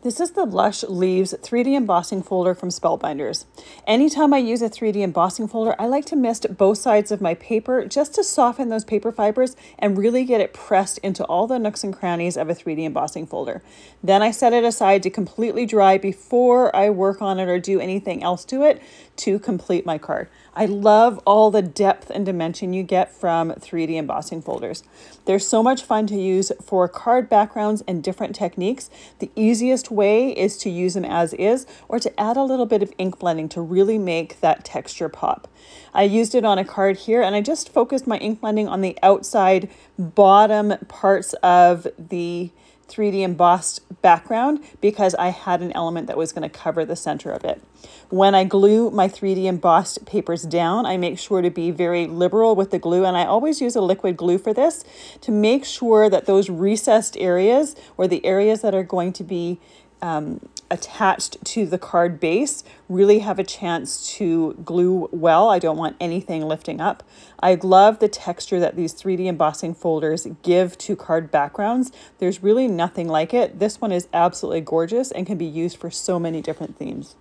This is the Lush Leaves 3D embossing folder from Spellbinders. Anytime I use a 3D embossing folder, I like to mist both sides of my paper just to soften those paper fibers and really get it pressed into all the nooks and crannies of a 3D embossing folder. Then I set it aside to completely dry before I work on it or do anything else to it to complete my card. I love all the depth and dimension you get from 3D embossing folders. They're so much fun to use for card backgrounds and different techniques. The easiest way is to use them as is or to add a little bit of ink blending to really make that texture pop. I used it on a card here and I just focused my ink blending on the outside bottom parts of the 3D embossed background because I had an element that was going to cover the center of it. When I glue my 3D embossed papers down, I make sure to be very liberal with the glue, and I always use a liquid glue for this to make sure that those recessed areas or the areas that are going to be attached to the card base really have a chance to glue well. I don't want anything lifting up. I love the texture that these 3D embossing folders give to card backgrounds. There's really nothing like it. This one is absolutely gorgeous and can be used for so many different themes.